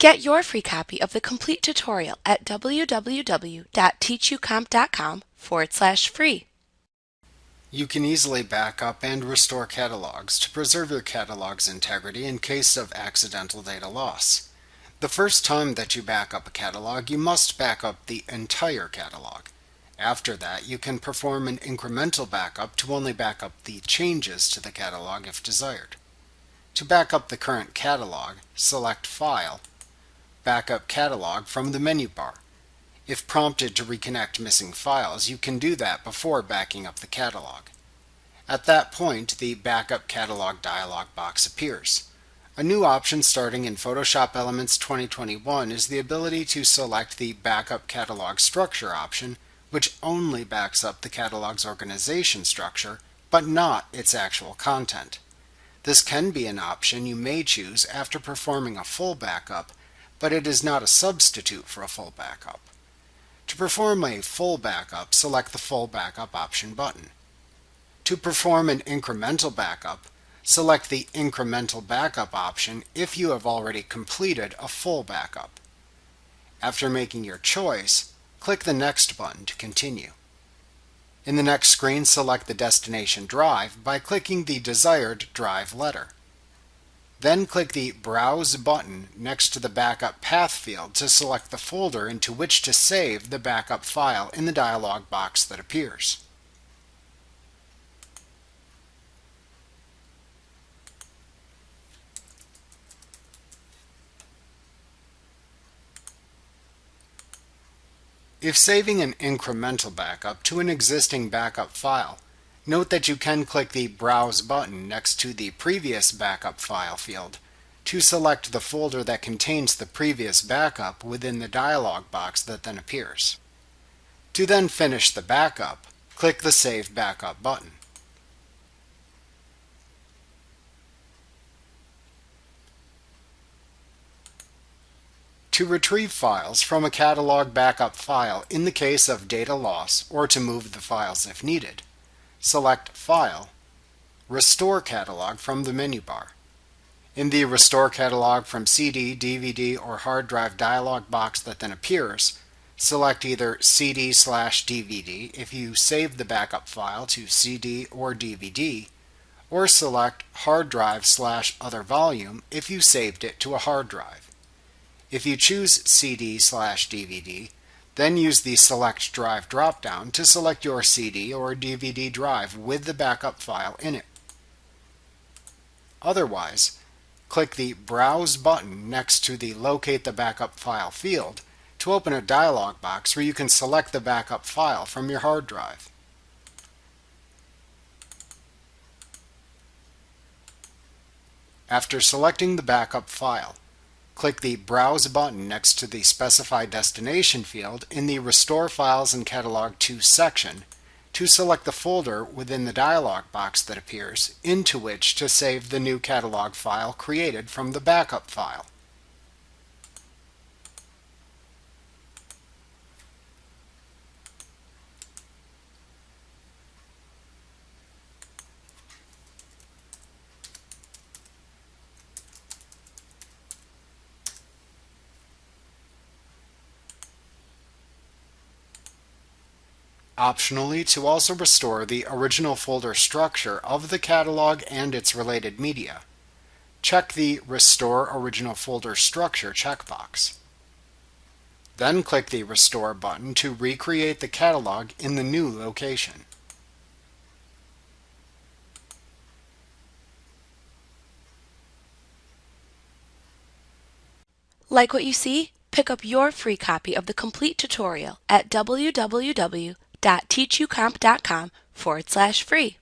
Get your free copy of the complete tutorial at www.teachucomp.com/free. You can easily back up and restore catalogs to preserve your catalog's integrity in case of accidental data loss. The first time that you back up a catalog, you must back up the entire catalog. After that, you can perform an incremental backup to only back up the changes to the catalog if desired. To back up the current catalog, select File, Backup Catalog from the menu bar. If prompted to reconnect missing files, you can do that before backing up the catalog. At that point, the Backup Catalog dialog box appears. A new option starting in Photoshop Elements 2021 is the ability to select the Backup Catalog Structure option, which only backs up the catalog's organization structure, but not its actual content. This can be an option you may choose after performing a full backup, but it is not a substitute for a full backup. To perform a full backup, select the Full Backup option button. To perform an incremental backup, select the Incremental Backup option if you have already completed a full backup. After making your choice, click the Next button to continue. In the next screen, select the destination drive by clicking the desired drive letter. Then click the Browse button next to the Backup Path field to select the folder into which to save the backup file in the dialog box that appears. If saving an incremental backup to an existing backup file, note that you can click the Browse button next to the Previous Backup File field to select the folder that contains the previous backup within the dialog box that then appears. To then finish the backup, click the Save Backup button. To retrieve files from a catalog backup file in the case of data loss or to move the files if needed, select File, Restore Catalog from the menu bar. In the Restore Catalog from CD, DVD, or hard drive dialog box that then appears, select either CD/DVD if you saved the backup file to CD or DVD, or select Hard Drive/Other Volume if you saved it to a hard drive. If you choose CD/DVD, then use the Select Drive drop-down to select your CD or DVD drive with the backup file in it. Otherwise, click the Browse button next to the Locate the Backup File field to open a dialog box where you can select the backup file from your hard drive. After selecting the backup file, click the Browse button next to the Specify Destination field in the Restore Files and Catalog To section to select the folder within the dialog box that appears into which to save the new catalog file created from the backup file. Optionally, to also restore the original folder structure of the catalog and its related media, check the Restore Original Folder Structure checkbox. Then click the Restore button to recreate the catalog in the new location. Like what you see? Pick up your free copy of the complete tutorial at www.teachucomp.com/free.